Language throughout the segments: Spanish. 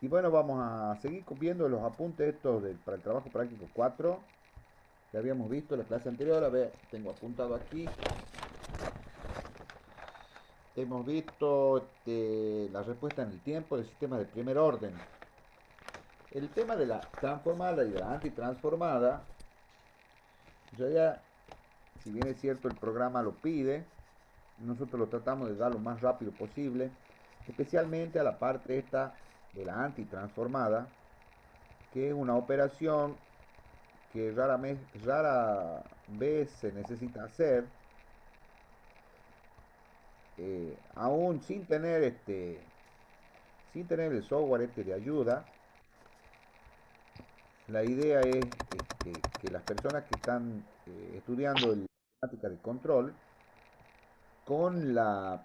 Y bueno, vamos a seguir viendo los apuntes estos para el trabajo práctico 4 que habíamos visto en la clase anterior. A ver, tengo apuntado aquí. Hemos visto la respuesta en el tiempo del sistema de primer orden. El tema de la transformada y de la antitransformada, yo ya, si bien es cierto el programa lo pide, nosotros lo tratamos de dar lo más rápido posible, especialmente a la parte esta de la antitransformada, que es una operación que rara vez se necesita hacer, aún sin tener el software de ayuda. La idea es que las personas que están estudiando la matemática de control con la,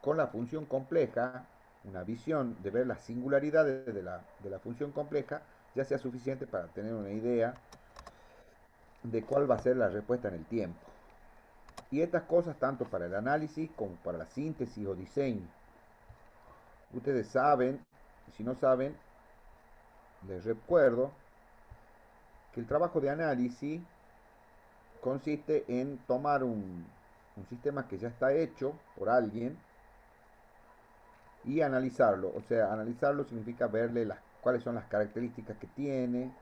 con la función compleja, una visión de ver las singularidades de la función compleja, ya sea suficiente para tener una idea de cuál va a ser la respuesta en el tiempo. Y estas cosas tanto para el análisis como para la síntesis o diseño. Ustedes saben, y si no saben, les recuerdo que el trabajo de análisis consiste en tomar un sistema que ya está hecho por alguien y analizarlo. O sea, analizarlo significa verle cuáles son las características que tiene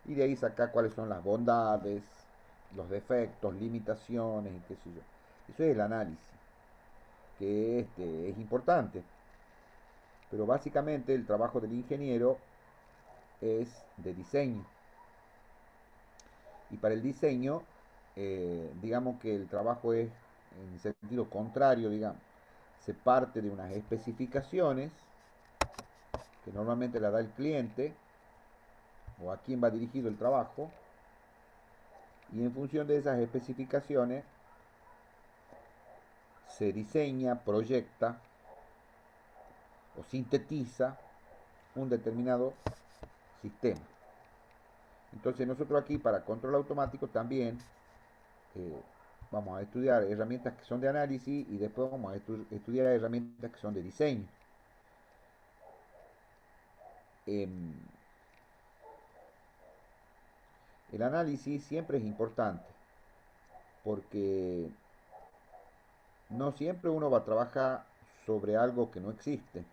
y de ahí sacar cuáles son las bondades, los defectos, limitaciones y qué sé yo. Eso es el análisis, que es importante. Pero básicamente el trabajo del ingeniero es de diseño. Y para el diseño, digamos que el trabajo es en sentido contrario, digamos. Se parte de unas especificaciones que normalmente la da el cliente o a quién va dirigido el trabajo, y en función de esas especificaciones se diseña, proyecta o sintetiza un determinado sistema. Entonces nosotros aquí para control automático también eh, vamos a estudiar herramientas que son de análisis y después vamos a estudiar herramientas que son de diseño. Em, el análisis siempre es importante porque no siempre uno va a trabajar sobre algo que no existe.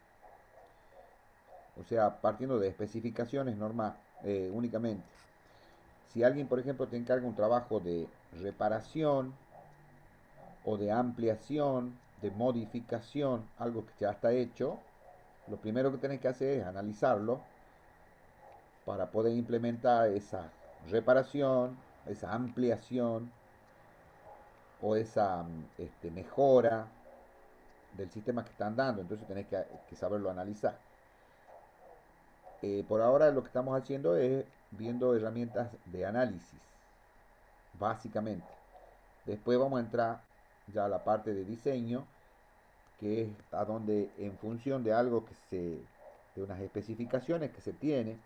O sea, partiendo de especificaciones normal, únicamente. Si alguien, por ejemplo, te encarga un trabajo de reparación o de ampliación, de modificación, algo que ya está hecho, lo primero que tenés que hacer es analizarlo para poder implementar esa reparación, esa ampliación o esa mejora del sistema que están dando. Entonces tenés que saberlo analizar. Por ahora lo que estamos haciendo es viendo herramientas de análisis, básicamente. Después vamos a entrar ya a la parte de diseño, que es a donde en función de algo de unas especificaciones que se tiene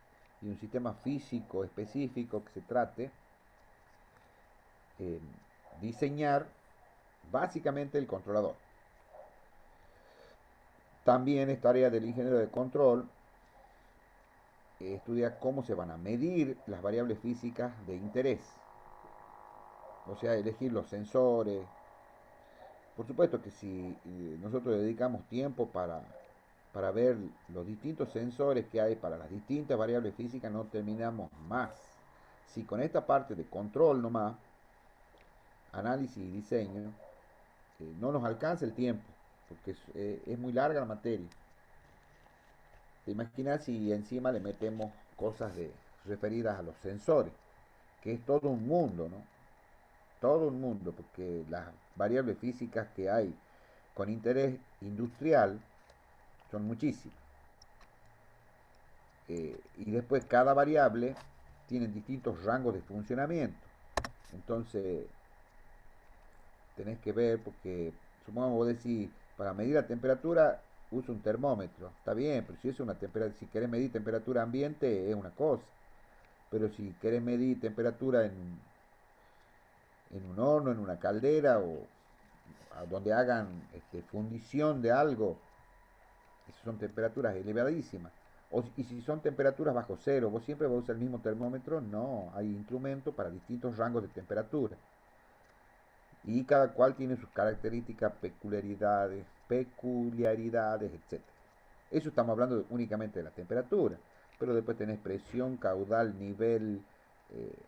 y un sistema físico específico que se trate, eh, diseñar básicamente el controlador. También es tarea del ingeniero de control estudiar cómo se van a medir las variables físicas de interés. O sea, elegir los sensores. Por supuesto que si nosotros dedicamos tiempo para ver los distintos sensores que hay para las distintas variables físicas, no terminamos más. Si con esta parte de control nomás, análisis y diseño, no nos alcanza el tiempo, porque es muy larga la materia. ¿Te imaginas si encima le metemos cosas referidas a los sensores? Que es todo un mundo, ¿no? Todo un mundo, porque las variables físicas que hay con interés industrial son muchísimas. Y después cada variable tiene distintos rangos de funcionamiento. Entonces tenés que ver, porque supongamos vos decís, para medir la temperatura uso un termómetro. Está bien, pero si es una temperatura, si querés medir temperatura ambiente es una cosa. Pero si querés medir temperatura en un horno, en una caldera o donde hagan fundición de algo, son temperaturas elevadísimas. Y si son temperaturas bajo cero, ¿vos siempre vas a usar el mismo termómetro? No, hay instrumentos para distintos rangos de temperatura. Y cada cual tiene sus características, peculiaridades, etcétera. Eso estamos hablando únicamente de la temperatura, pero después tenés presión, caudal, nivel, eh,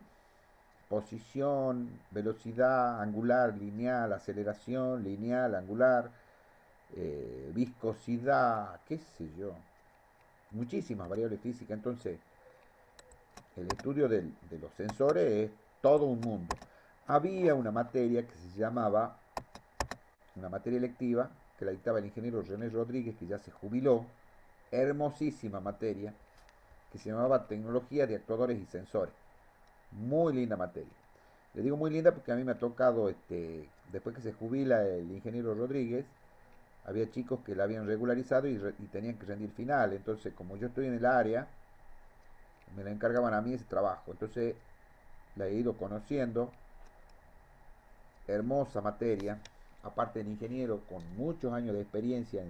posición, velocidad, angular, lineal, aceleración, lineal, angular, viscosidad, qué sé yo, muchísimas variables físicas. Entonces, el estudio de los sensores es todo un mundo. Había una materia que se llamaba, una materia electiva, que la dictaba el ingeniero René Rodríguez, que ya se jubiló, hermosísima materia, que se llamaba Tecnología de Actuadores y Sensores. Muy linda materia. Le digo muy linda porque a mí me ha tocado, después que se jubila el ingeniero Rodríguez, había chicos que la habían regularizado y tenían que rendir final. Entonces, como yo estoy en el área, me la encargaban a mí ese trabajo. Entonces, la he ido conociendo. Hermosa materia. Aparte del ingeniero con muchos años de experiencia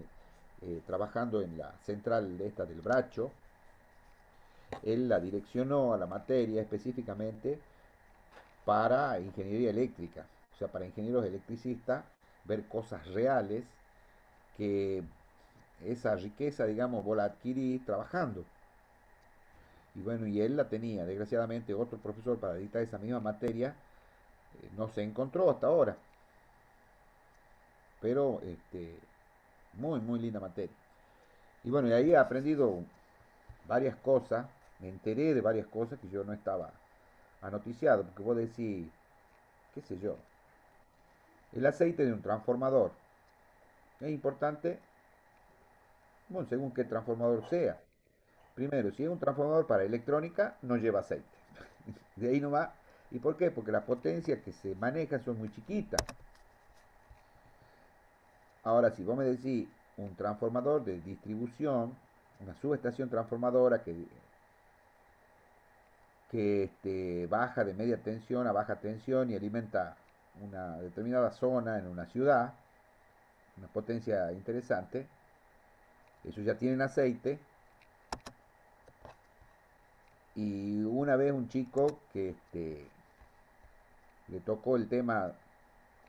trabajando en la central esta del Bracho, él la direccionó a la materia específicamente para ingeniería eléctrica, o sea, para ingenieros electricistas, ver cosas reales que esa riqueza, digamos, vos la adquirís trabajando. Y bueno, y él la tenía. Desgraciadamente, otro profesor para dictar esa misma materia no se encontró hasta ahora. Pero, muy, muy linda materia. Y bueno, y ahí he aprendido varias cosas, me enteré de varias cosas que yo no estaba anoticiado, porque vos decís, qué sé yo, el aceite de un transformador es importante, bueno, según qué transformador sea. Primero, si es un transformador para electrónica, no lleva aceite. De ahí no va. ¿Y por qué? Porque las potencias que se manejan son muy chiquitas. Ahora, si vos me decís un transformador de distribución, una subestación transformadora que baja de media tensión a baja tensión y alimenta una determinada zona en una ciudad, una potencia interesante, eso ya tienen aceite. Y una vez un chico que le tocó el tema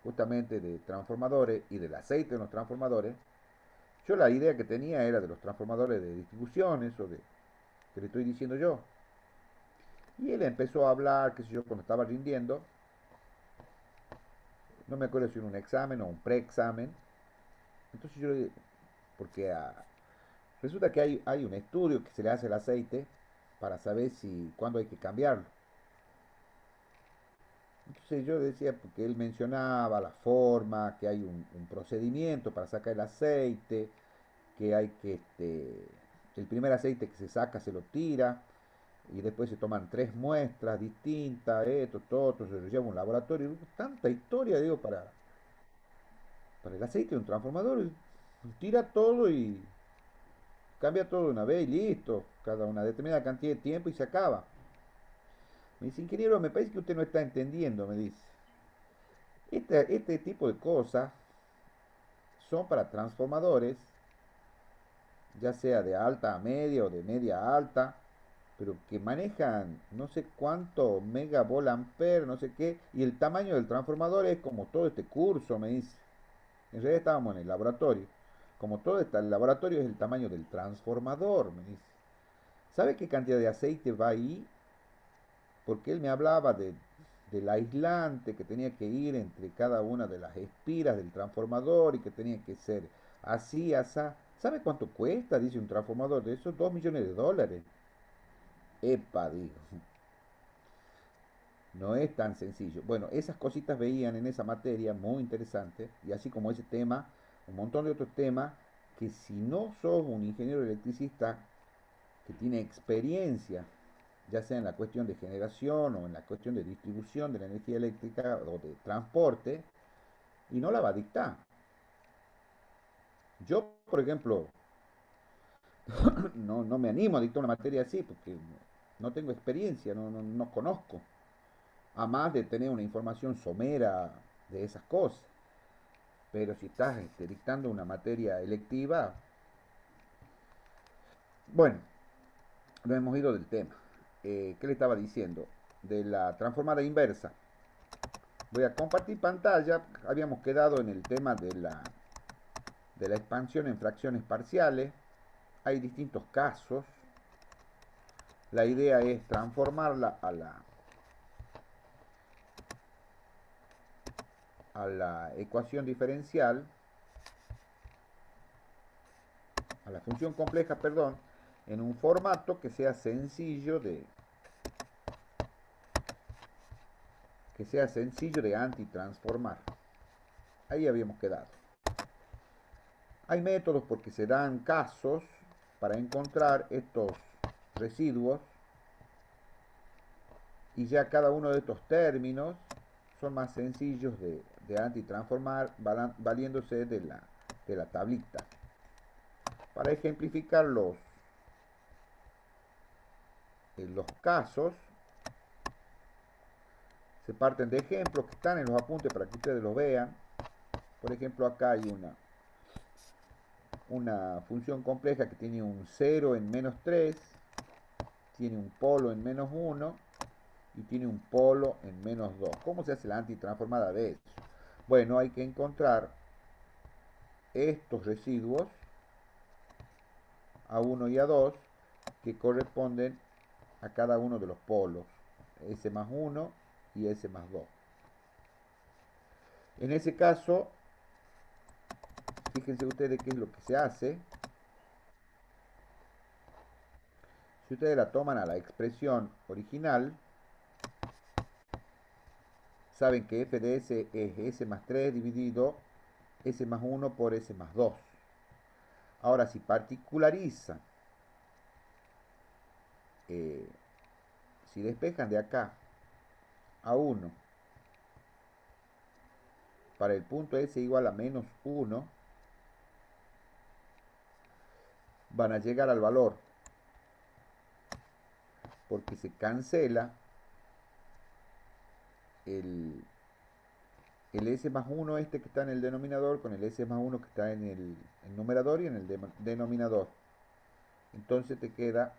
justamente de transformadores y del aceite de los transformadores, yo la idea que tenía era de los transformadores de distribución, eso de que le estoy diciendo yo. Y él empezó a hablar, qué sé yo, cuando estaba rindiendo, no me acuerdo si era un examen o un preexamen. Entonces yo, porque resulta que hay un estudio que se le hace al aceite para saber si cuándo hay que cambiarlo. Entonces yo decía, porque él mencionaba la forma, que hay un procedimiento para sacar el aceite, que hay que, el primer aceite que se saca se lo tira y después se toman tres muestras distintas, esto, todo, se lo lleva a un laboratorio. Tanta historia, digo, para el aceite de un transformador, tira todo y cambia todo de una vez y listo, cada una determinada cantidad de tiempo y se acaba. Me dice, ingeniero, me parece que usted no está entendiendo, me dice. Este tipo de cosas son para transformadores, ya sea de alta a media o de media a alta, pero que manejan no sé cuánto megavolt-ampere, no sé qué, y el tamaño del transformador es como todo este curso, me dice. En realidad estábamos en el laboratorio. Como todo el laboratorio es el tamaño del transformador, me dice. ¿Sabe qué cantidad de aceite va ahí? Porque él me hablaba del aislante que tenía que ir entre cada una de las espiras del transformador y que tenía que ser así, así. ¿Sabe cuánto cuesta? Dice un transformador de esos, 2 millones de dólares. Epa, dijo, no es tan sencillo. Bueno, esas cositas veían en esa materia muy interesante, y así como ese tema, un montón de otros temas que si no sos un ingeniero electricista que tiene experiencia, ya sea en la cuestión de generación o en la cuestión de distribución de la energía eléctrica o de transporte, y no la va a dictar. Yo, por ejemplo, no me animo a dictar una materia así porque no tengo experiencia, no conozco, a más de tener una información somera de esas cosas. Pero si estás dictando una materia electiva, Bueno, no hemos ido del tema. ¿Qué le estaba diciendo? De la transformada inversa. Voy a compartir pantalla. Habíamos quedado en el tema de la expansión en fracciones parciales. Hay distintos casos. La idea es transformarla a la ecuación diferencial, a la función compleja, perdón, en un formato que sea sencillo de antitransformar. Ahí habíamos quedado. Hay métodos porque se dan casos para encontrar estos residuos y ya cada uno de estos términos son más sencillos de antitransformar valiéndose de la tablita. Para ejemplificar los casos, se parten de ejemplos que están en los apuntes para que ustedes los vean. Por ejemplo, acá hay una función compleja que tiene un 0 en -3, tiene un polo en -1 y tiene un polo en -2. ¿Cómo se hace la antitransformada de eso? Bueno, hay que encontrar estos residuos A1 y A2 que corresponden a cada uno de los polos, S más 1 y S más 2. En ese caso, fíjense ustedes qué es lo que se hace. Si ustedes la toman a la expresión original, saben que f de s es s más 3 dividido s más 1 por s más 2. Ahora, si particularizan, si despejan de acá a 1 para el punto s igual a -1, van a llegar al valor, porque se cancela el s más 1 este que está en el denominador con el s más 1 que está en el numerador y en el denominador. Entonces te queda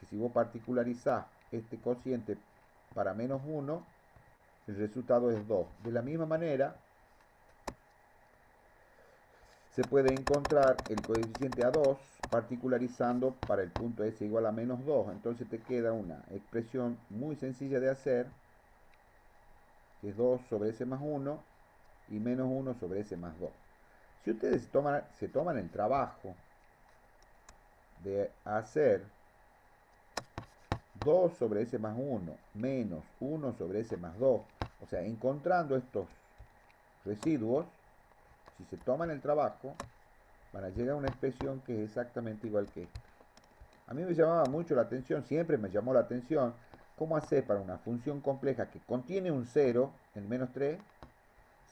que si vos particularizás este cociente para -1, el resultado es 2. De la misma manera, se puede encontrar el coeficiente A2 particularizando para el punto S igual a -2. Entonces te queda una expresión muy sencilla de hacer, que es 2 sobre S más 1 y -1 sobre S más 2. Si ustedes se toman el trabajo de hacer 2 sobre S más 1 menos 1 sobre S más 2, o sea, encontrando estos residuos, si se toman el trabajo, van a llegar a una expresión que es exactamente igual que esta. A mí me llamaba mucho la atención, siempre me llamó la atención, cómo hacer para una función compleja que contiene un 0 en -3,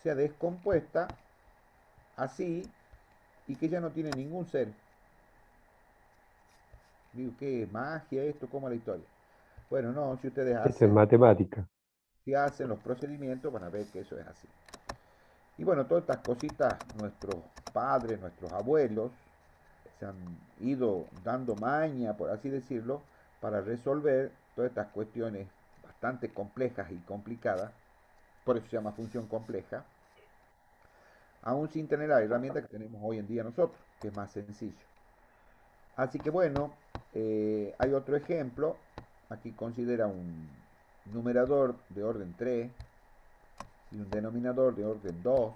sea descompuesta así y que ya no tiene ningún 0. Digo, ¿qué magia esto? ¿Cómo es la historia? Bueno, no, si ustedes Eso es hacen, matemática. si hacen los procedimientos van a ver que eso es así. Y bueno, todas estas cositas, nuestros padres, nuestros abuelos, se han ido dando maña, por así decirlo, para resolver todas estas cuestiones bastante complejas y complicadas, por eso se llama función compleja, aún sin tener la herramienta que tenemos hoy en día nosotros, que es más sencillo. Así que bueno, hay otro ejemplo, aquí considera un numerador de orden 3 y un denominador de orden 2.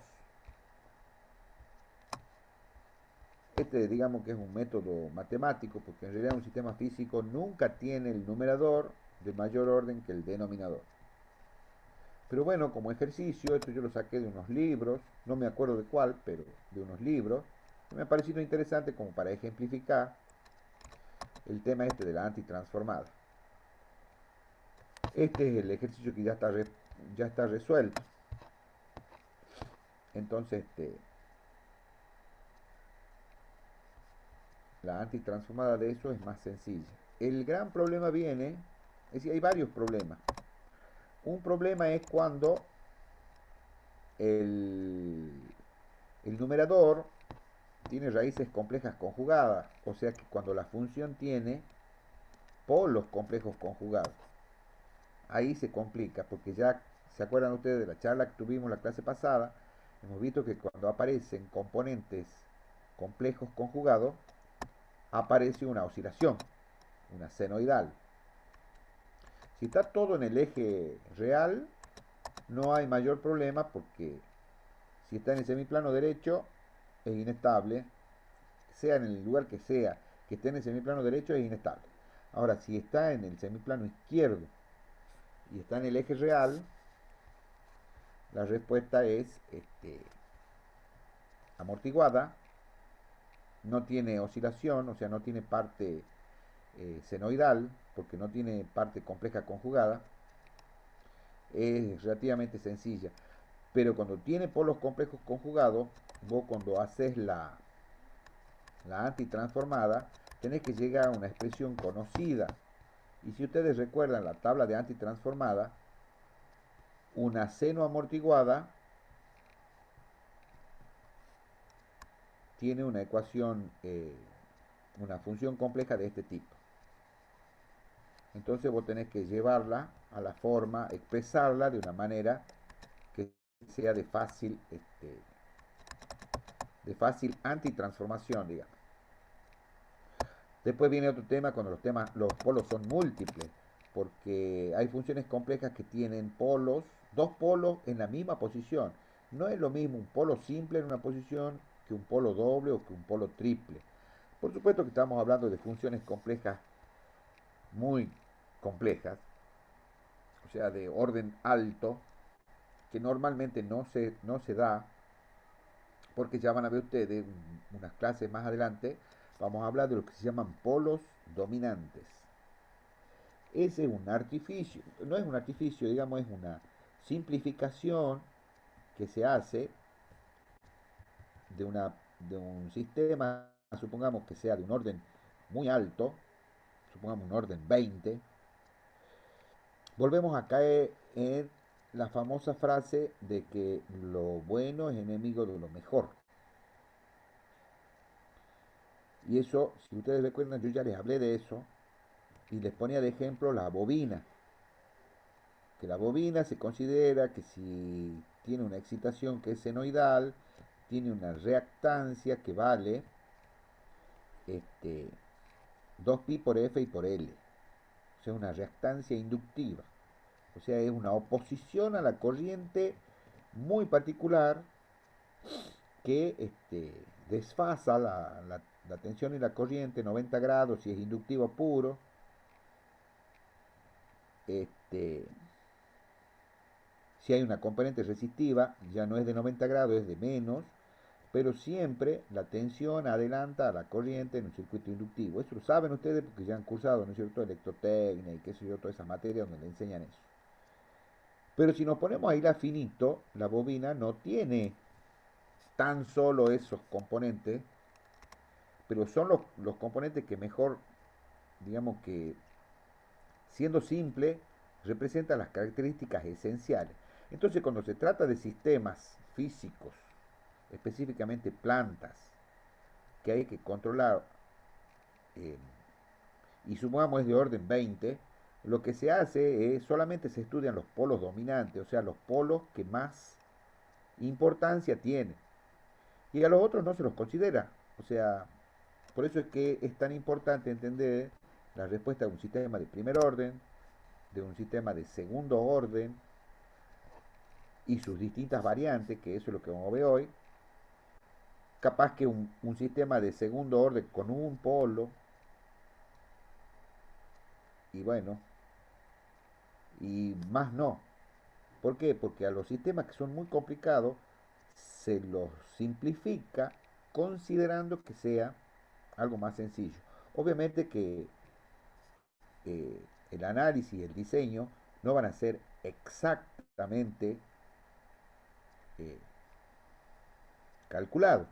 Este digamos que es un método matemático, porque en realidad un sistema físico nunca tiene el numerador de mayor orden que el denominador. Pero bueno, como ejercicio, esto yo lo saqué de unos libros, no me acuerdo de cuál, pero de unos libros, que me ha parecido interesante como para ejemplificar el tema este de la antitransformada. Este es el ejercicio que ya está resuelto. Entonces, la antitransformada de eso es más sencilla. El gran problema viene, es decir, hay varios problemas. Un problema es cuando el numerador tiene raíces complejas conjugadas, o sea que cuando la función tiene polos complejos conjugados, ahí se complica, porque ya se acuerdan ustedes de la charla que tuvimos la clase pasada, hemos visto que cuando aparecen componentes complejos conjugados, aparece una oscilación, una senoidal. Si está todo en el eje real, no hay mayor problema porque si está en el semiplano derecho es inestable, sea en el lugar que esté en el semiplano derecho es inestable. Ahora, si está en el semiplano izquierdo y está en el eje real, la respuesta es amortiguada, no tiene oscilación, o sea, no tiene parte senoidal, porque no tiene parte compleja conjugada, es relativamente sencilla. Pero cuando tiene polos complejos conjugados, vos cuando haces la antitransformada, tenés que llegar a una expresión conocida. Y si ustedes recuerdan la tabla de antitransformada, una seno amortiguada tiene una ecuación, una función compleja de este tipo. Entonces vos tenés que llevarla a la forma, expresarla de una manera que sea de fácil antitransformación, digamos. Después viene otro tema cuando los polos son múltiples, porque hay funciones complejas que tienen polos, dos polos en la misma posición. No es lo mismo un polo simple en una posición que un polo doble o que un polo triple. Por supuesto que estamos hablando de funciones complejas muy complejas, o sea, de orden alto, que normalmente no se da, porque ya van a ver ustedes unas clases más adelante, vamos a hablar de lo que se llaman polos dominantes. Ese es un artificio, no es un artificio, digamos, es una simplificación que se hace de, una, de un sistema, supongamos que sea de un orden muy alto, supongamos un orden 20, volvemos a caer en la famosa frase de que lo bueno es enemigo de lo mejor. Y eso, si ustedes recuerdan, yo ya les hablé de eso y les ponía de ejemplo la bobina. Que la bobina se considera que si tiene una excitación que es senoidal, tiene una reactancia que vale 2pi por F y por L. O sea, una reactancia inductiva. O sea, es una oposición a la corriente muy particular que desfasa la tensión y la corriente 90 grados si es inductivo puro. Este, si hay una componente resistiva, ya no es de 90 grados, es de menos, pero siempre la tensión adelanta a la corriente en un circuito inductivo. Eso lo saben ustedes porque ya han cursado, ¿no es cierto?, electrotecnia y qué sé yo, toda esa materia donde le enseñan eso. Pero si nos ponemos a ir a finito, la bobina no tiene tan solo esos componentes, pero son los componentes que mejor, digamos que siendo simple, representan las características esenciales. Entonces, cuando se trata de sistemas físicos, específicamente plantas, que hay que controlar, eh, y supongamos es de orden 20, lo que se hace es solamente se estudian los polos dominantes, o sea, los polos que más importancia tienen. Y a los otros no se los considera. O sea, por eso es que es tan importante entender la respuesta de un sistema de primer orden, de un sistema de segundo orden y sus distintas variantes, que eso es lo que vamos a ver hoy. Capaz que un sistema de segundo orden con un polo, y bueno, y más no. ¿Por qué? Porque a los sistemas que son muy complicados se los simplifica considerando que sea algo más sencillo. Obviamente que el análisis y el diseño no van a ser exactamente eh, calculados.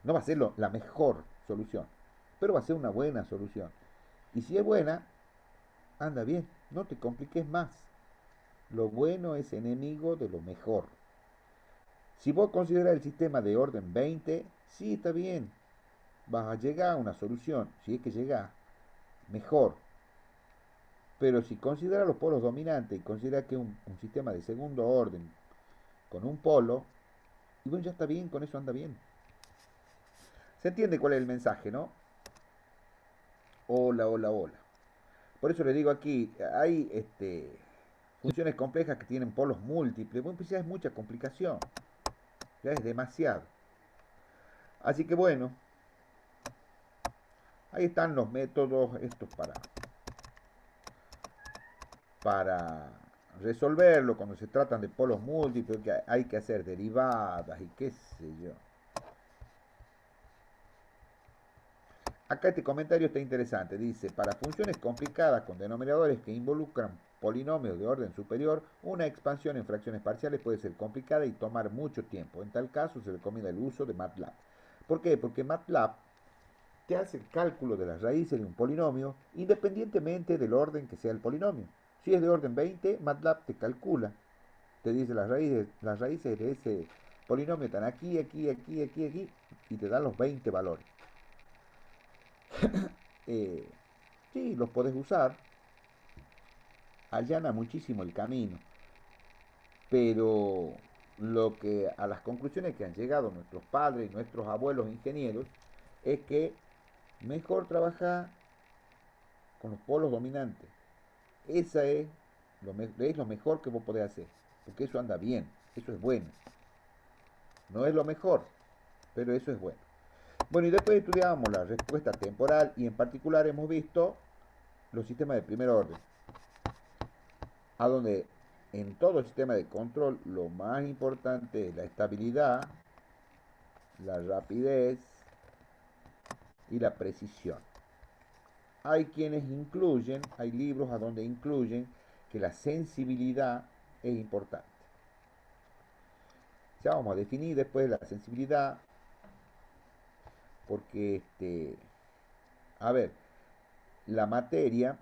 No va a ser la mejor solución, pero va a ser una buena solución. Y si es buena, anda bien, no te compliques más. Lo bueno es enemigo de lo mejor. Si vos consideras el sistema de orden 20, sí, está bien. vas a llegar a una solución. Si es que llegás, mejor. Pero si considera los polos dominantes y considera que un sistema de segundo orden con un polo, y bueno, ya está bien, con eso anda bien. ¿Se entiende cuál es el mensaje, no? Hola, hola, hola. Por eso le digo aquí, hay funciones complejas que tienen polos múltiples. Bueno, pues ya es mucha complicación, ya es demasiado. Así que bueno, ahí están los métodos estos para resolverlo cuando se tratan de polos múltiples, que hay que hacer derivadas y qué sé yo. Acá este comentario está interesante. Dice, para funciones complicadas con denominadores que involucran polinomios de orden superior, una expansión en fracciones parciales puede ser complicada y tomar mucho tiempo. En tal caso se recomienda el uso de MATLAB. ¿Por qué? Porque MATLAB te hace el cálculo de las raíces de un polinomio independientemente del orden que sea el polinomio. Si es de orden 20, MATLAB te calcula, te dice las raíces de ese polinomio están aquí, aquí, aquí, aquí, aquí, y te da los 20 valores. Eh, sí, los podés usar, allana muchísimo el camino, pero lo que a las conclusiones que han llegado nuestros padres y nuestros abuelos ingenieros es que mejor trabajar con los polos dominantes. Esa es lo mejor que vos podés hacer, porque eso anda bien, eso es bueno. No es lo mejor, pero eso es bueno. Bueno, y después estudiamos la respuesta temporal y en particular hemos visto los sistemas de primer orden, a donde en todo sistema de control lo más importante es la estabilidad, la rapidez y la precisión. Hay quienes incluyen, hay libros a donde incluyen que la sensibilidad es importante. Ya vamos a definir después la sensibilidad, porque a ver, la materia,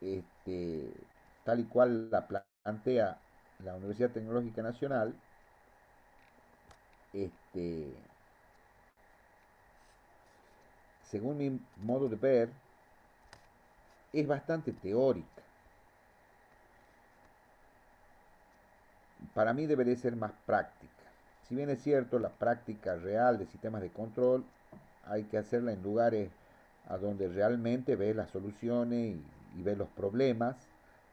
este, tal y cual la plantea la Universidad Tecnológica Nacional, este, según mi modo de ver, es bastante teórica. Para mí debería ser más práctica. Si bien es cierto, la práctica real de sistemas de control hay que hacerla en lugares a donde realmente ves las soluciones y ves los problemas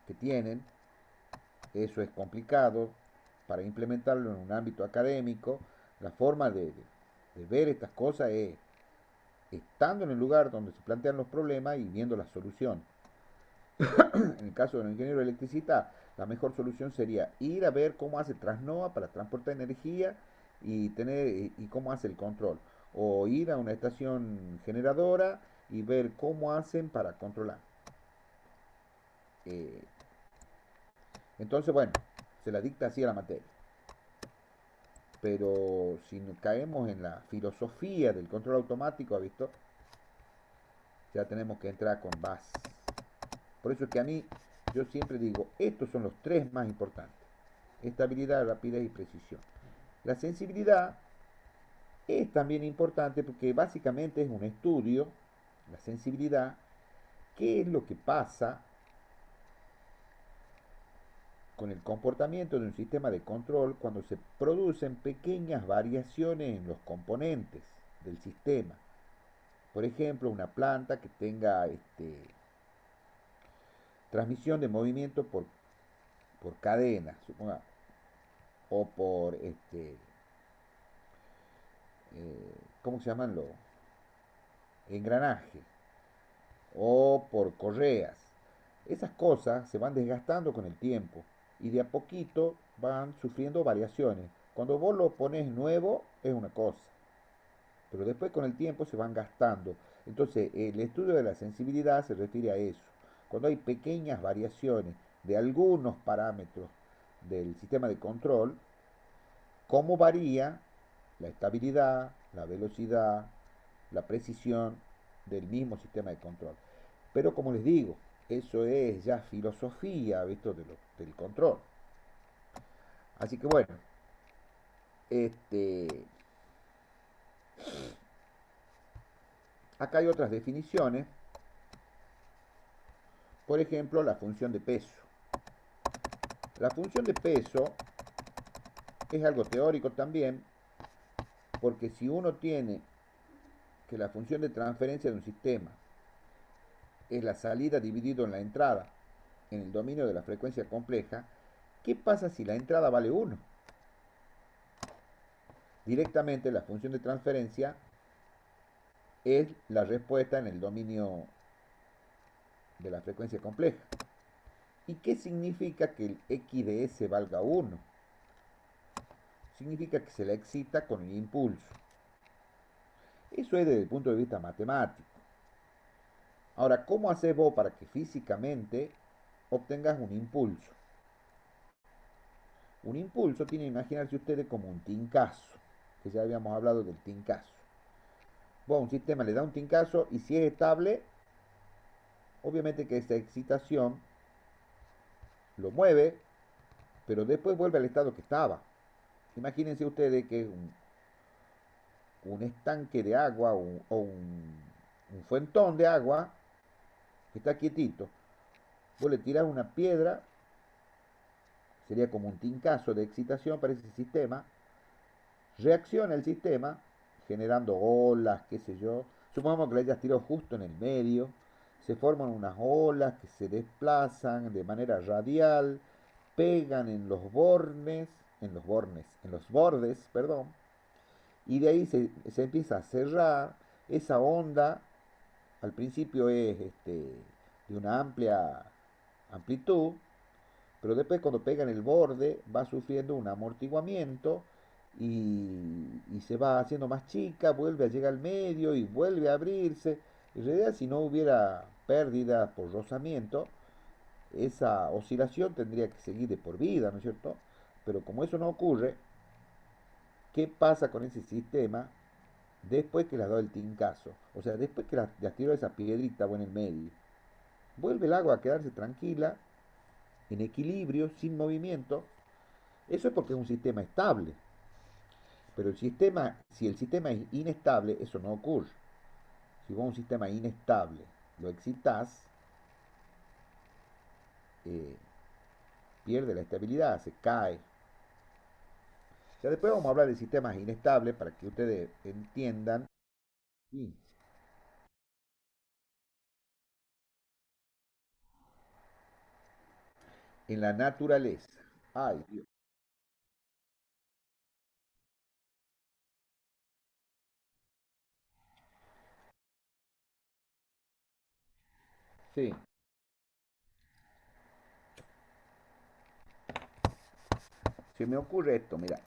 que tienen. Eso es complicado para implementarlo en un ámbito académico. La forma de ver estas cosas es estando en el lugar donde se plantean los problemas y viendo la solución. En el caso de un ingeniero electricista, la mejor solución sería ir a ver cómo hace Transnoa para transportar energía y cómo hace el control. O ir a una estación generadora y ver cómo hacen para controlar. Eh, entonces, bueno, se la dicta así a la materia. Pero si caemos en la filosofía del control automático, ¿ha visto? Ya tenemos que entrar con base. Por eso es que a mí, yo siempre digo, estos son los tres más importantes. Estabilidad, rapidez y precisión. La sensibilidad es también importante porque básicamente es un estudio, la sensibilidad, qué es lo que pasa con el comportamiento de un sistema de control cuando se producen pequeñas variaciones en los componentes del sistema. Por ejemplo, una planta que tenga transmisión de movimiento por cadena, suponga, o por ¿cómo se llaman los engranajes? O por correas. Esas cosas se van desgastando con el tiempo y de a poquito van sufriendo variaciones. Cuando vos lo pones nuevo es una cosa, pero después con el tiempo se van gastando. Entonces el estudio de la sensibilidad se refiere a eso. Cuando hay pequeñas variaciones de algunos parámetros del sistema de control, cómo varía la estabilidad, la velocidad, la precisión del mismo sistema de control. Pero como les digo, eso es ya filosofía, ¿visto? Del control. Así que bueno, este, Acá hay otras definiciones, por ejemplo, la función de peso. La función de peso es algo teórico también, porque si uno tiene que la función de transferencia de un sistema es la salida dividido en la entrada en el dominio de la frecuencia compleja, ¿qué pasa si la entrada vale 1? Directamente la función de transferencia es la respuesta en el dominio de la frecuencia compleja. ¿Y qué significa que el x de s valga 1? Significa que se la excita con el impulso. Eso es desde el punto de vista matemático. Ahora, ¿cómo haces vos para que físicamente obtengas un impulso? Un impulso tiene que imaginarse ustedes como un tincazo, que ya habíamos hablado del tincazo. Vos a un sistema le da un tincazo y si es estable, obviamente que esa excitación lo mueve, pero después vuelve al estado que estaba. Imagínense ustedes que un estanque de agua o un fuentón de agua que está quietito. Vos le tirás una piedra, sería como un tincazo de excitación para ese sistema, reacciona el sistema generando olas, qué sé yo. Supongamos que le hayas tirado justo en el medio, se forman unas olas que se desplazan de manera radial, pegan en los bordes, perdón, y de ahí se empieza a cerrar. Esa onda al principio es de una amplia amplitud, pero después cuando pega en el borde va sufriendo un amortiguamiento y se va haciendo más chica, vuelve a llegar al medio y vuelve a abrirse. En realidad, si no hubiera pérdida por rozamiento, esa oscilación tendría que seguir de por vida, ¿no es cierto? Pero como eso no ocurre, ¿qué pasa con ese sistema después que le ha dado el tincazo? O sea, después que le tiró esa piedrita o en el medio. Vuelve el agua a quedarse tranquila, en equilibrio, sin movimiento. Eso es porque es un sistema estable. Pero si el sistema es inestable, eso no ocurre. Si vos un sistema inestable lo excitas, eh, pierde la estabilidad, se cae. Ya después vamos a hablar de sistemas inestables para que ustedes entiendan. Sí, en la naturaleza. Ay, Dios. Sí, se me ocurre esto, mira.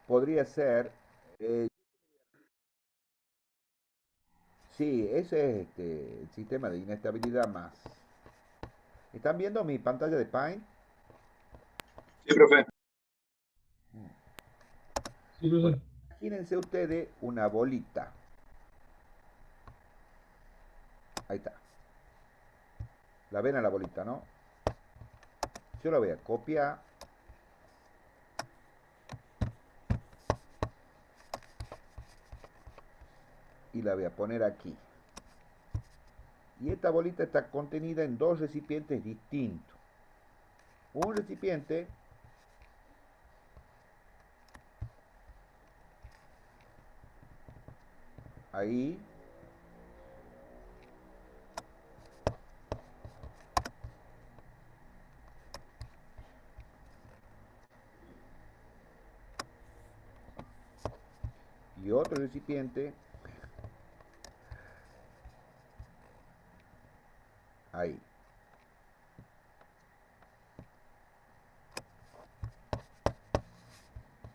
Podría ser, eh, sí, ese es el sistema de inestabilidad más. ¿Están viendo mi pantalla de Paint? Sí, profe. Sí, Bueno, profe. imagínense ustedes una bolita. Ahí está. La ven a la bolita, ¿no? Yo la voy a copiar y la voy a poner aquí. Y esta bolita está contenida en dos recipientes distintos. Un recipiente ahí y otro recipiente ahí.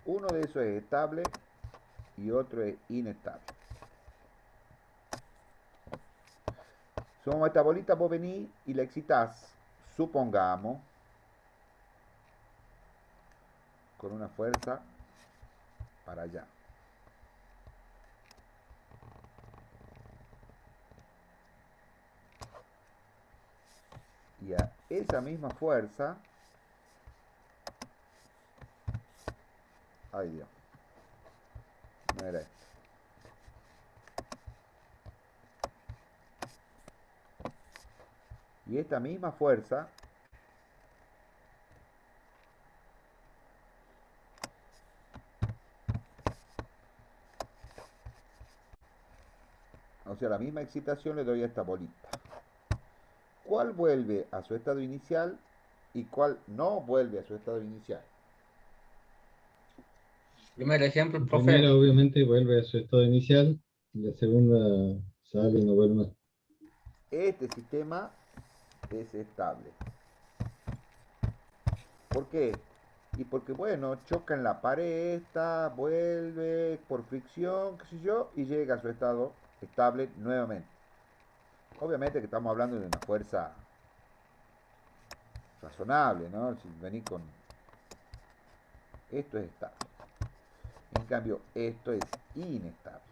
Uno de esos es estable y otro es inestable. Somos esta bolita, vos venís y la excitás, supongamos, con una fuerza para allá. Y a esa misma fuerza, ay Dios, no era esto. Y esta misma fuerza, o sea, la misma excitación le doy a esta bolita. ¿Cuál vuelve a su estado inicial y cuál no vuelve a su estado inicial? Primer ejemplo, La profe. primera obviamente vuelve a su estado inicial y la segunda sale y no vuelve más. Este sistema es estable. ¿Por qué? Y porque, bueno, choca en la pared esta, vuelve por fricción, qué sé yo, y llega a su estado estable nuevamente. Obviamente que estamos hablando de una fuerza razonable, ¿no? Si venís con... Esto es estable. En cambio, esto es inestable.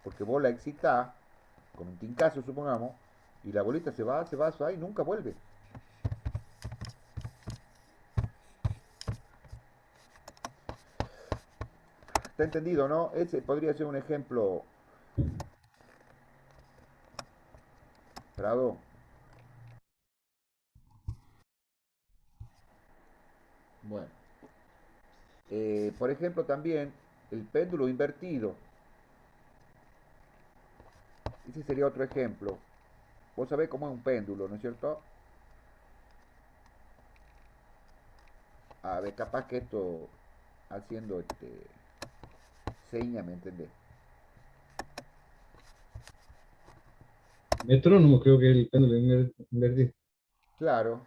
Porque vos la excitás con un tincazo, supongamos, y la bolita se va y nunca vuelve. ¿Está entendido, no? Ese podría ser un ejemplo. Prado. Bueno. Por ejemplo, también el péndulo invertido. Ese sería otro ejemplo. Vos sabés cómo es un péndulo, ¿no es cierto? A ver, capaz que esto haciendo seña, ¿me entendés? Metrónomo creo que es el péndulo invertido. Claro.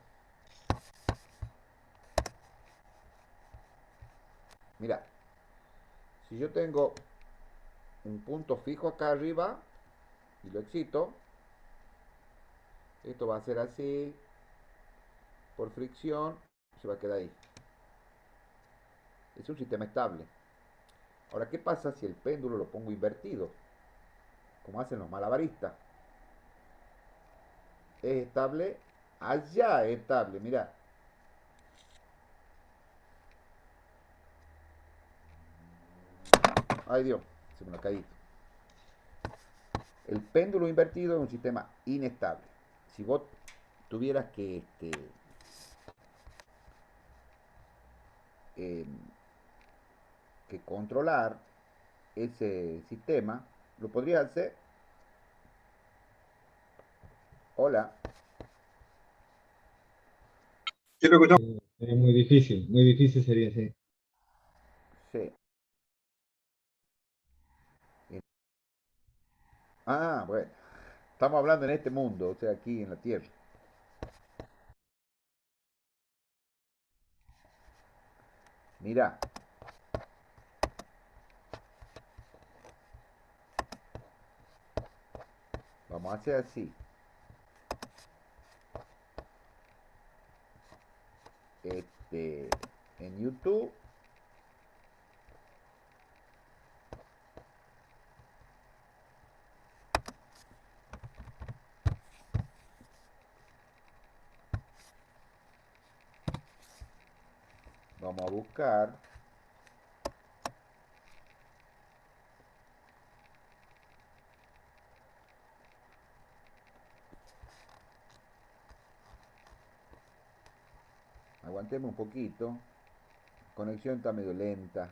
Mira, si yo tengo un punto fijo acá arriba y lo excito, esto va a ser así, por fricción, se va a quedar ahí. Es un sistema estable. Ahora, ¿qué pasa si el péndulo lo pongo invertido? Como hacen los malabaristas. Es estable, allá es estable, mirá. Ay Dios, se me lo caí. El péndulo invertido es un sistema inestable. Si vos tuvieras eh, que controlar ese sistema, lo podrías hacer. Hola. Sí, lo escuchamos. Es muy difícil sería así. Sí. Ah, bueno. Estamos hablando en este mundo, o sea, aquí en la Tierra. Mira, vamos a hacer así. En YouTube vamos a buscar aguantemos un poquito. Conexión está medio lenta.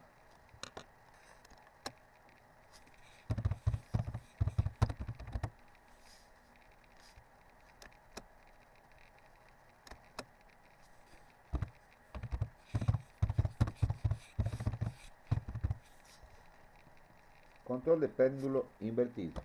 Control de péndulo invertido.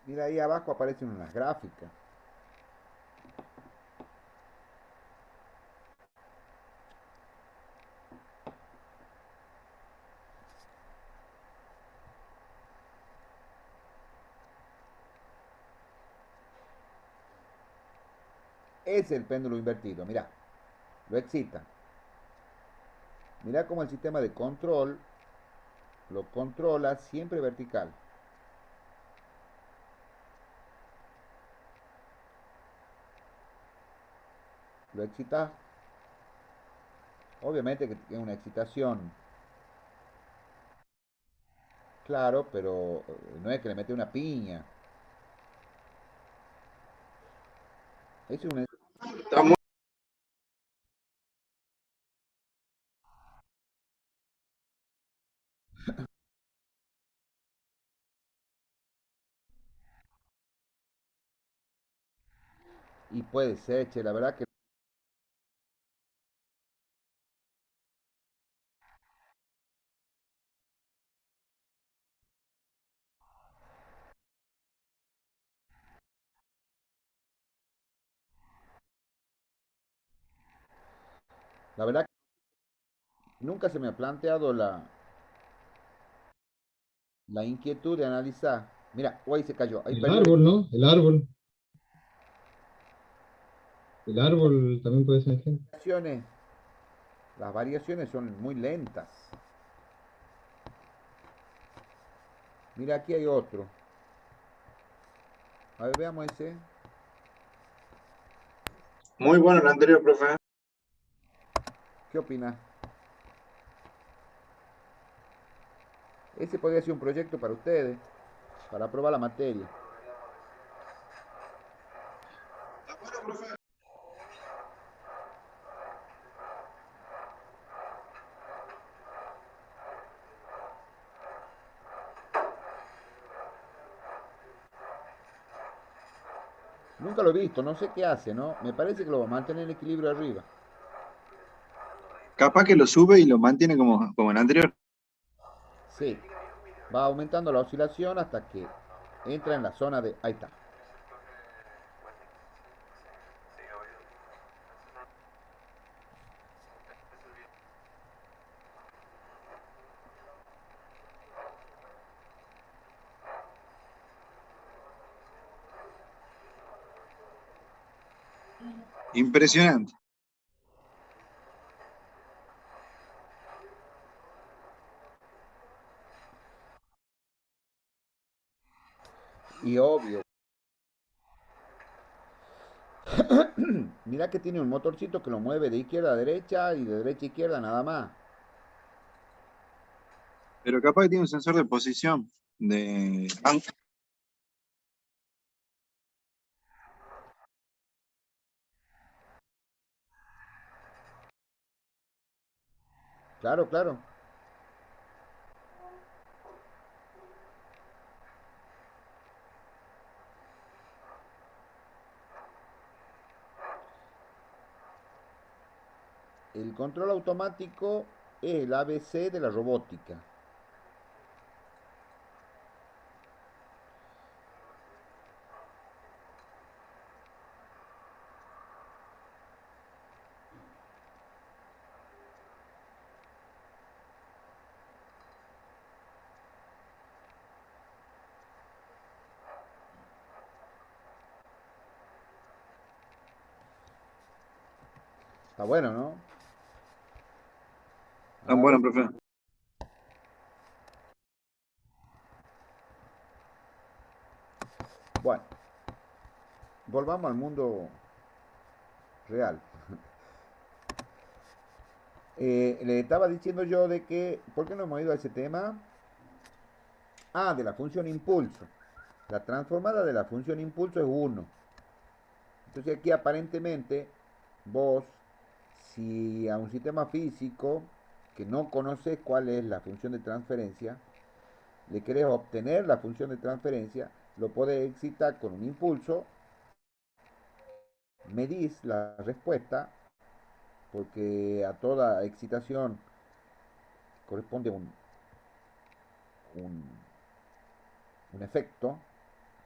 Mira, ahí abajo aparecen unas gráficas. Es el péndulo invertido, mira, lo excita. Mira cómo el sistema de control lo controla siempre vertical. Lo excita, obviamente que es una excitación, claro, pero no es que le mete una piña. Es una, Está muy, y puede ser, che, la verdad que la verdad que nunca se me ha planteado la inquietud de analizar. Mira, ahí se cayó, ahí El perdió la árbol, ¿no? El árbol. El árbol también puede ser un ejemplo. variaciones. Las variaciones son muy lentas. Mira, aquí hay otro. A ver, veamos ese. muy bueno el anterior, profe. ¿Qué opinas? Ese podría ser un proyecto para ustedes, para probar la materia. Está bueno, profe. Nunca lo he visto, no sé qué hace, ¿no? Me parece que lo va a mantener en equilibrio arriba. Capaz que lo sube y lo mantiene como el anterior. Sí, va aumentando la oscilación hasta que entra en la zona de... Ahí está. Impresionante. Y obvio, mira que tiene un motorcito que lo mueve de izquierda a derecha y de derecha a izquierda nada más. Pero capaz que tiene un sensor de posición. De... Claro, claro. El control automático es el ABC de la robótica. Está bueno, ¿no? Tan A bueno, ver, profe. bueno, volvamos al mundo real. Le estaba diciendo yo de que, ¿por qué no hemos ido a ese tema? Ah, de la función impulso. La transformada de la función impulso es uno. Entonces aquí aparentemente vos, si a un sistema físico que no conoces cuál es la función de transferencia, le querés obtener la función de transferencia, lo podés excitar con un impulso, medís la respuesta, porque a toda excitación corresponde un efecto,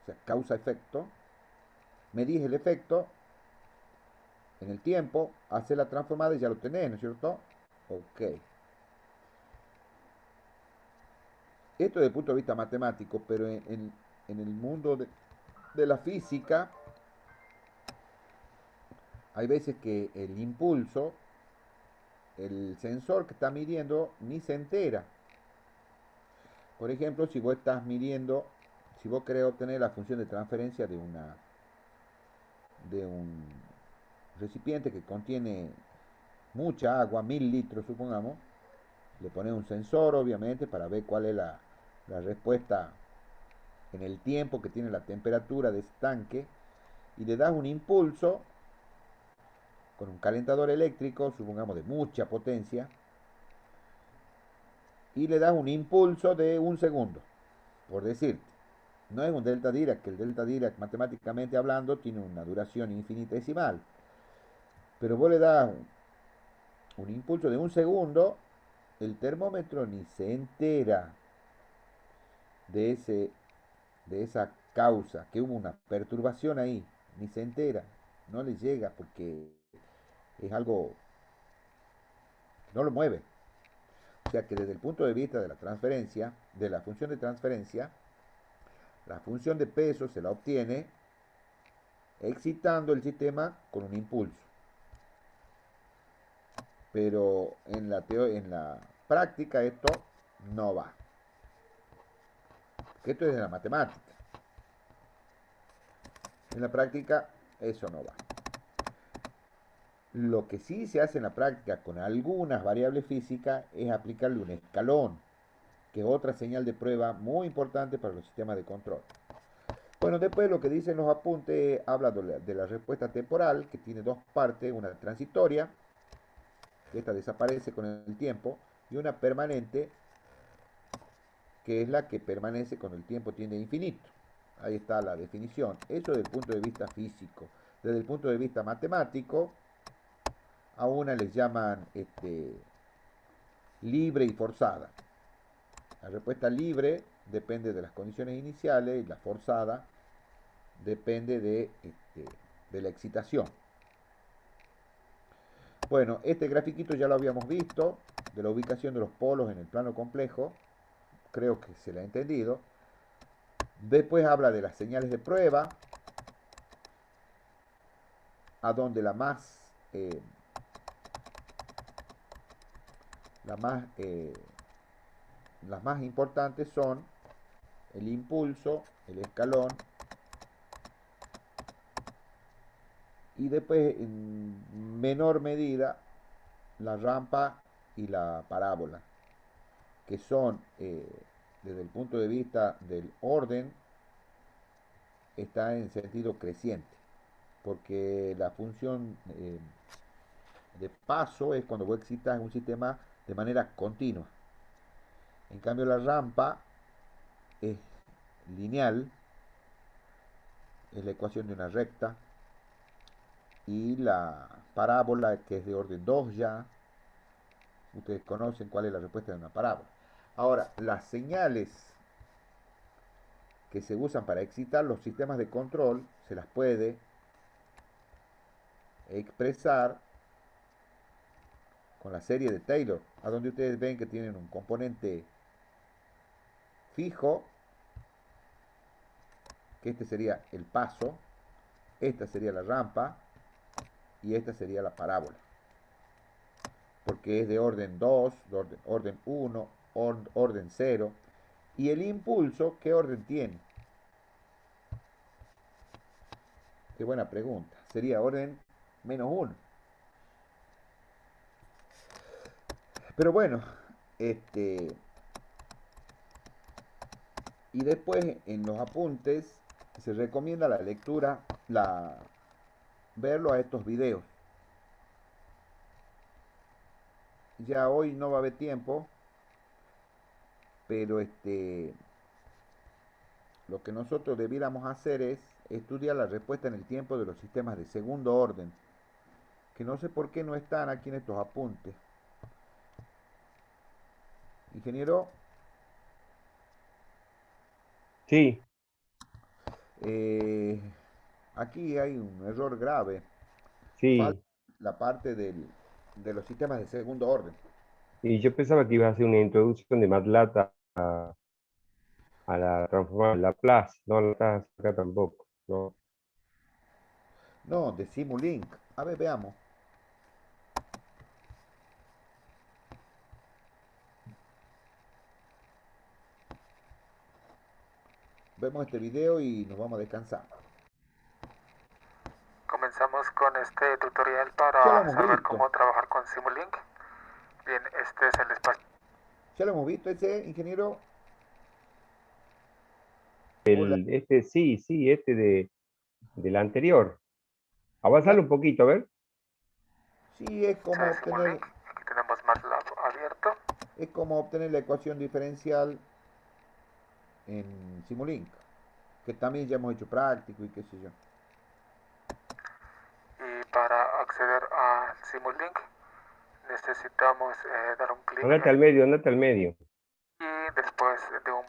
o sea, causa-efecto, medís el efecto en el tiempo, haces la transformada y ya lo tenés, ¿no es cierto? Ok. Esto desde el punto de vista matemático, pero en el mundo de la física, hay veces que el impulso, el sensor que está midiendo, ni se entera. Por ejemplo, si vos estás midiendo, si vos querés obtener la función de transferencia de un recipiente que contiene mucha agua, 1000 litros supongamos, le pones un sensor obviamente para ver cuál es la respuesta en el tiempo que tiene la temperatura de ese tanque y le das un impulso con un calentador eléctrico, supongamos de mucha potencia, y le das un impulso de un segundo, por decirte. No es un delta Dirac, que el delta Dirac matemáticamente hablando tiene una duración infinitesimal, pero vos le das un impulso de un segundo, el termómetro ni se entera de, de esa causa, que hubo una perturbación ahí, ni se entera, no le llega porque es algo, no lo mueve. O sea que desde el punto de vista de la transferencia, de la función de transferencia, la función de peso se la obtiene excitando el sistema con un impulso. Pero en la práctica esto no va. Que esto es de la matemática. En la práctica eso no va. Lo que sí se hace en la práctica con algunas variables físicas es aplicarle un escalón, que es otra señal de prueba muy importante para los sistemas de control. Bueno, después lo que dicen los apuntes habla de la respuesta temporal, que tiene dos partes, una transitoria, que esta desaparece con el tiempo, y una permanente, que es la que permanece cuando el tiempo tiende a infinito. Ahí está la definición. Eso desde el punto de vista físico. Desde el punto de vista matemático, a una les llaman libre y forzada. La respuesta libre depende de las condiciones iniciales y la forzada depende de la excitación. Bueno, este grafiquito ya lo habíamos visto, de la ubicación de los polos en el plano complejo. Creo que se la ha entendido. Después habla de las señales de prueba, a donde la más, las más importantes son el impulso, el escalón, y después en menor medida la rampa y la parábola, que son, desde el punto de vista del orden, está en sentido creciente, porque la función de paso es cuando vos excitas un sistema de manera continua. En cambio la rampa es lineal, es la ecuación de una recta, y la parábola, que es de orden 2 ya, ustedes conocen cuál es la respuesta de una parábola. Ahora, las señales que se usan para excitar los sistemas de control se las puede expresar con la serie de Taylor, a donde ustedes ven que tienen un componente fijo, que este sería el paso, esta sería la rampa y esta sería la parábola, porque es de orden 2, de orden 1, orden 0, y el impulso, ¿qué orden tiene? Qué buena pregunta. Sería orden -1. Pero bueno, y después en los apuntes se recomienda la lectura, verlo a estos videos. Ya hoy no va a haber tiempo, pero lo que nosotros debiéramos hacer es estudiar la respuesta en el tiempo de los sistemas de segundo orden, que no sé por qué no están aquí en estos apuntes. Ingeniero, Sí, Eh, aquí hay un error grave. Falta Sí, la parte de los sistemas de segundo orden. y yo pensaba que ibas a hacer una introducción de MATLAB a la transformada en Laplace. No la estás acá tampoco, ¿no? No, de Simulink. A ver, veamos. Vemos este video y nos vamos a descansar. Comenzamos con este tutorial Ya lo para hemos saber visto. cómo trabajar con Simulink. Bien, este es el espacio. Ya lo hemos visto ese, ingeniero. Hola. Este, sí, sí, del anterior. Avanzalo Claro, un poquito, a ver. sí, es como De obtener, Simulink. Aquí tenemos MATLAB abierto. es como obtener la ecuación diferencial en Simulink, que también ya hemos hecho práctico y qué sé yo. Y para acceder a Simulink necesitamos dar un clic Andate al medio, andate al medio. y después de un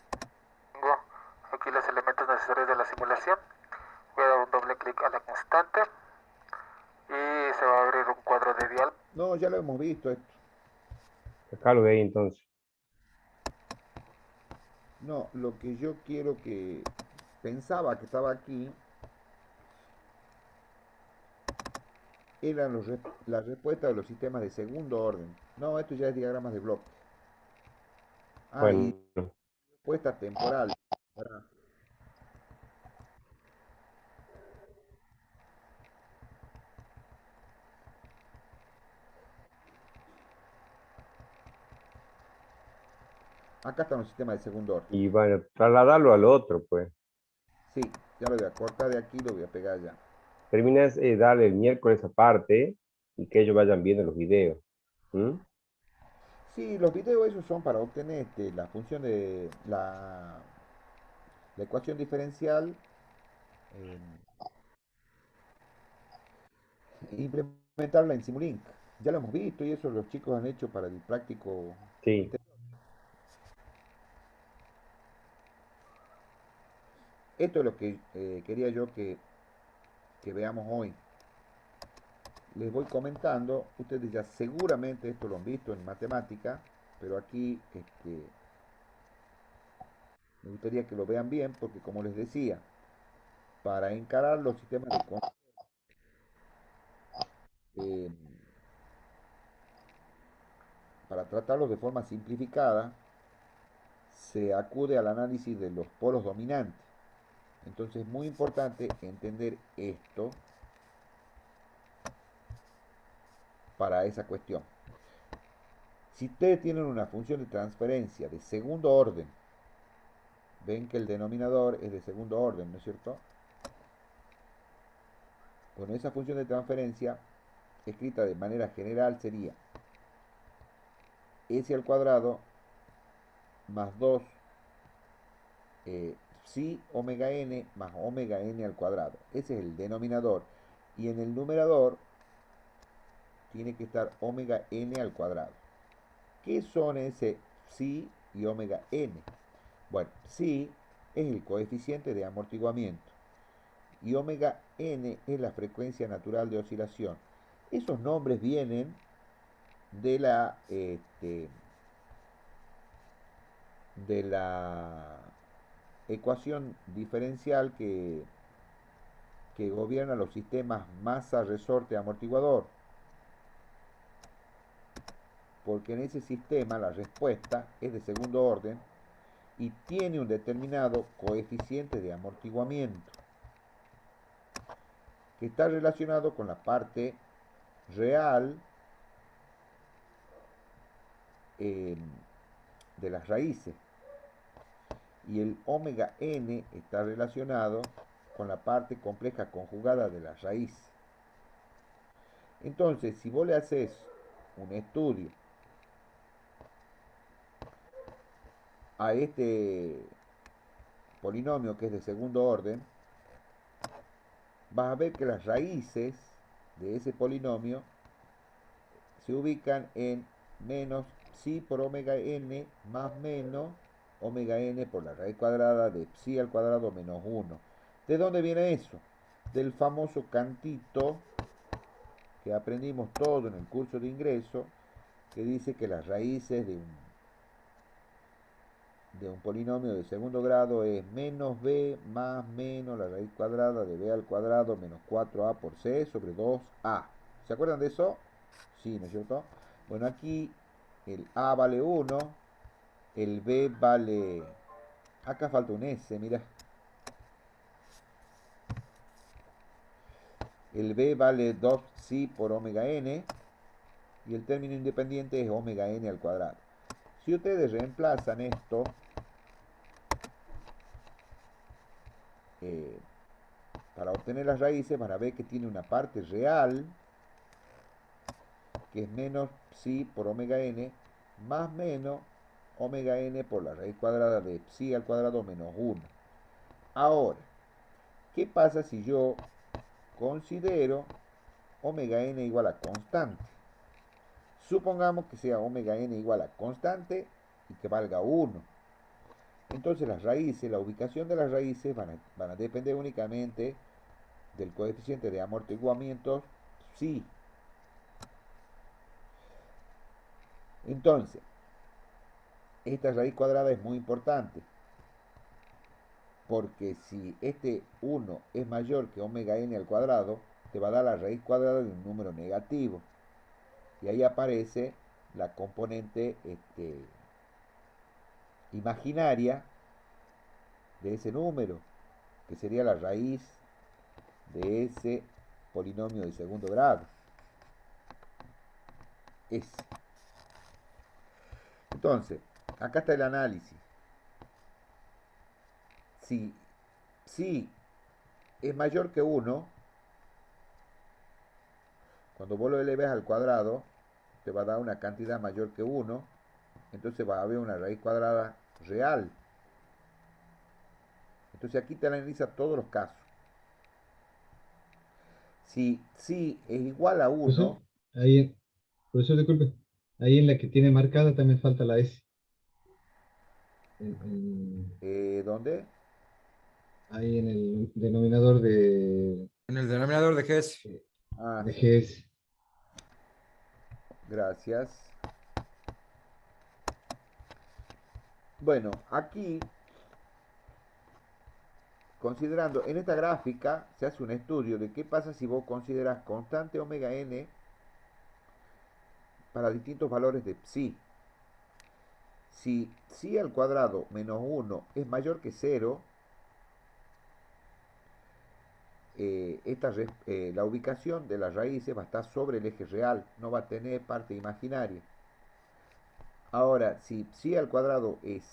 tengo aquí los elementos necesarios de la simulación. Voy a dar un doble clic a la constante y se va a abrir un cuadro de dial. No, ya lo hemos visto esto. Dejalo de ahí entonces. No, lo que yo quiero que pensaba que estaba aquí eran la respuesta de los sistemas de segundo orden. No, esto ya es diagramas de bloque. Ah, y Bueno, respuesta temporal. Pará. Acá están los sistemas de segundo orden. y bueno, trasladarlo al otro, pues. Sí, ya lo voy a cortar de aquí y lo voy a pegar allá. Terminas darle el miércoles aparte y que ellos vayan viendo los videos. ¿Mm? Sí, los videos esos son para obtener la función de la ecuación diferencial, eh, e implementarla en Simulink. Ya lo hemos visto y eso los chicos han hecho para el práctico Sí, anterior. Esto es lo que quería yo que veamos hoy. Les voy comentando, ustedes ya seguramente esto lo han visto en matemática, pero aquí me gustaría que lo vean bien porque como les decía, para encarar los sistemas de eh, para tratarlos de forma simplificada, se acude al análisis de los polos dominantes. Entonces es muy importante entender esto para esa cuestión. Si ustedes tienen una función de transferencia de segundo orden, ven que el denominador es de segundo orden, ¿no es cierto? Con esa función de transferencia, escrita de manera general, sería s al cuadrado más 2 psi omega n más omega n al cuadrado. Ese es el denominador. Y en el numerador tiene que estar omega n al cuadrado. ¿Qué son ese psi y omega n? Bueno, psi es el coeficiente de amortiguamiento y omega n es la frecuencia natural de oscilación. Esos nombres vienen de la ecuación diferencial que gobierna los sistemas masa, resorte, amortiguador. Porque en ese sistema la respuesta es de segundo orden y tiene un determinado coeficiente de amortiguamiento que está relacionado con la parte real eh, de las raíces y el omega n está relacionado con la parte compleja conjugada de la raíz. Entonces, si vos le haces un estudio a este polinomio que es de segundo orden, vas a ver que las raíces de ese polinomio se ubican en menos psi por omega n más menos omega n por la raíz cuadrada de psi al cuadrado menos 1. ¿De dónde viene eso? Del famoso cantito que aprendimos todo en el curso de ingreso, que dice que las raíces de un polinomio de segundo grado es menos b más menos la raíz cuadrada de b al cuadrado menos 4a por c sobre 2a. ¿Se acuerdan de eso? Sí, ¿no es cierto? Bueno, aquí el a vale 1, el b vale... Acá falta un s, mira. El b vale 2 por omega n y el término independiente es omega n al cuadrado. Si ustedes reemplazan esto eh, para obtener las raíces, van a ver que tiene una parte real, que es menos psi por omega n, más menos omega n por la raíz cuadrada de psi al cuadrado menos 1. Ahora, ¿qué pasa si yo considero omega n igual a constante? Supongamos que sea omega n igual a constante y que valga 1. Entonces las raíces, la ubicación de las raíces van a depender únicamente del coeficiente de amortiguamiento psi. Entonces, esta raíz cuadrada es muy importante, porque si este 1 es mayor que omega n al cuadrado, te va a dar la raíz cuadrada de un número negativo. Y ahí aparece la componente imaginaria de ese número, que sería la raíz de ese polinomio de segundo grado. S. Entonces, acá está el análisis. Si es mayor que 1, cuando vos lo eleves al cuadrado, te va a dar una cantidad mayor que 1, entonces va a haber una raíz cuadrada real. Entonces aquí te analiza todos los casos. Si es igual a Por 1, eso, ahí, por eso disculpe, ahí en la que tiene marcada también falta la S. En- ¿dónde? ahí en el denominador En el denominador de GS. Ah, de sí, GS. gracias. Bueno, aquí, considerando, en esta gráfica se hace un estudio de qué pasa si vos consideras constante omega n para distintos valores de psi. Si psi al cuadrado menos 1 es mayor que 0, la ubicación de las raíces va a estar sobre el eje real, no va a tener parte imaginaria. Ahora, si psi al cuadrado es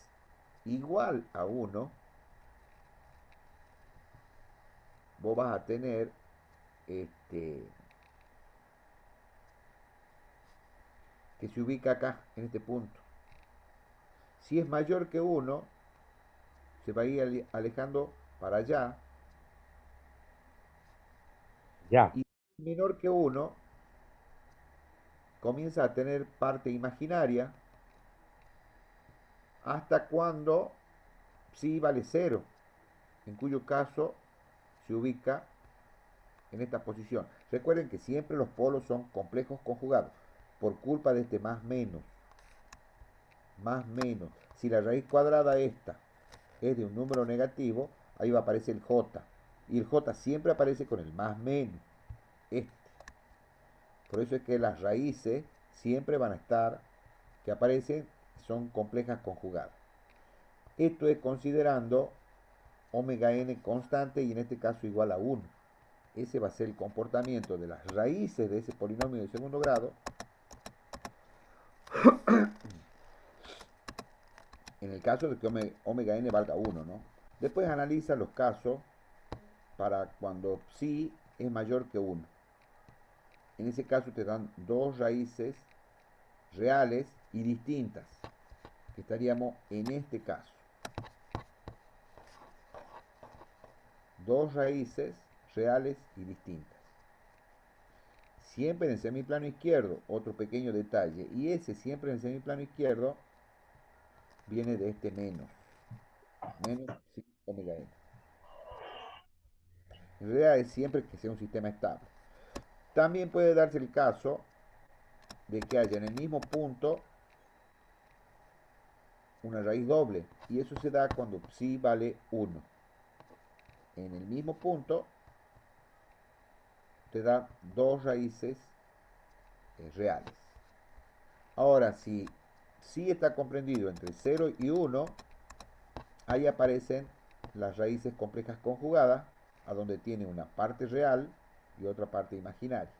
igual a 1, vos vas a tener que se ubica acá, en este punto. Si es mayor que 1, se va a ir alejando para allá. Ya, Y menor que 1, comienza a tener parte imaginaria hasta cuando psi vale 0, en cuyo caso se ubica en esta posición. Recuerden que siempre los polos son complejos conjugados por culpa de este más menos. Más menos. Si la raíz cuadrada esta es de un número negativo, ahí va a aparecer el j. Y el j siempre aparece con el más menos. Este. Por eso es que las raíces siempre van a estar, que aparecen, son complejas conjugadas. Esto es considerando omega n constante y en este caso igual a 1. Ese va a ser el comportamiento de las raíces de ese polinomio de segundo grado en el caso de que omega n valga 1, ¿no? Después analiza los casos para cuando psi es mayor que 1. En ese caso te dan dos raíces reales y distintas, que estaríamos en este caso. Dos raíces reales y distintas. Siempre en el semiplano izquierdo, otro pequeño detalle, y ese siempre en el semiplano izquierdo viene de este menos. Menos omega n. En realidad es siempre que sea un sistema estable. También puede darse el caso de que haya en el mismo punto una raíz doble, y eso se da cuando psi vale 1. En el mismo punto te da dos raíces reales. Ahora, si psi está comprendido entre 0 y 1, ahí aparecen las raíces complejas conjugadas, a donde tiene una parte real y otra parte imaginaria.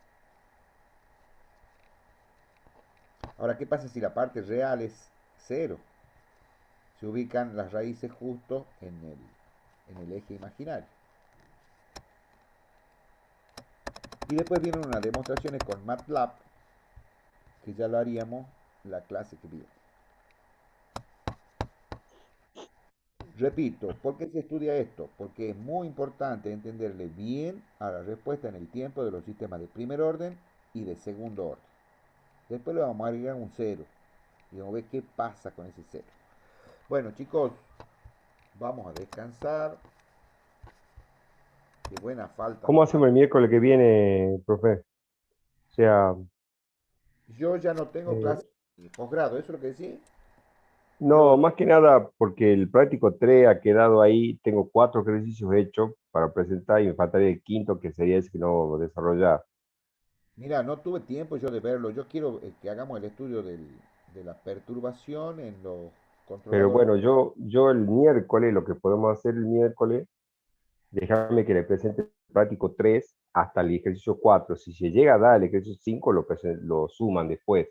Ahora, ¿qué pasa si la parte real es 0? Se ubican las raíces justo en el eje imaginario. Y después vienen unas demostraciones con MATLAB, que ya lo haríamos la clase que viene. Repito, ¿por qué se estudia esto? Porque es muy importante entenderle bien a la respuesta en el tiempo de los sistemas de primer orden y de segundo orden. Después le vamos a agregar un 0 y vamos a ver qué pasa con ese 0. Bueno, chicos, vamos a descansar. Qué buena falta. ¿Cómo hacemos el miércoles que viene, profe? O sea, Yo ya no tengo eh, clase de posgrado, ¿eso es lo que decís? no, más que nada porque el práctico 3 ha quedado ahí, tengo 4 ejercicios hechos para presentar y me faltaría el quinto, que sería ese que no desarrollar. Mira, no tuve tiempo yo de verlo. Yo quiero que hagamos el estudio de la perturbación en los Pero controladores. bueno, yo el miércoles, lo que podemos hacer el miércoles, déjame que le presente el práctico 3 hasta el ejercicio 4. Si se llega a dar el ejercicio 5, lo suman después.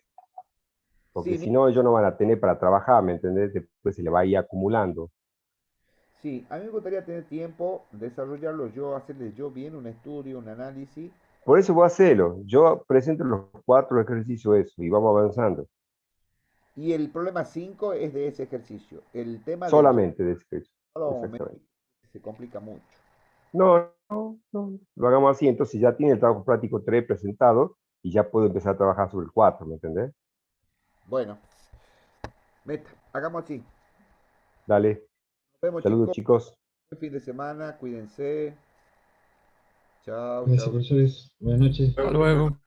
Porque Sí, si no, ellos no van a tener para trabajar, ¿me entendés? Después se le va a ir acumulando. sí, a mí me gustaría tener tiempo, desarrollarlo yo, hacerle yo bien un estudio, un análisis. Por eso voy a hacerlo. Yo presento los 4 ejercicios eso y vamos avanzando. Y el problema 5 es de ese ejercicio. El tema del Solamente de ese ejercicio. Exactamente. se complica mucho. No, no, no. Lo hagamos así, entonces ya tiene el trabajo práctico 3 presentado y ya puedo empezar a trabajar sobre el 4, ¿me entendés? Bueno, meta, hagamos así. Dale. Nos vemos, Saludos, chicos. chicos. Buen fin de semana, cuídense. Chao, Gracias, chao. profesores. Buenas noches. Hasta luego.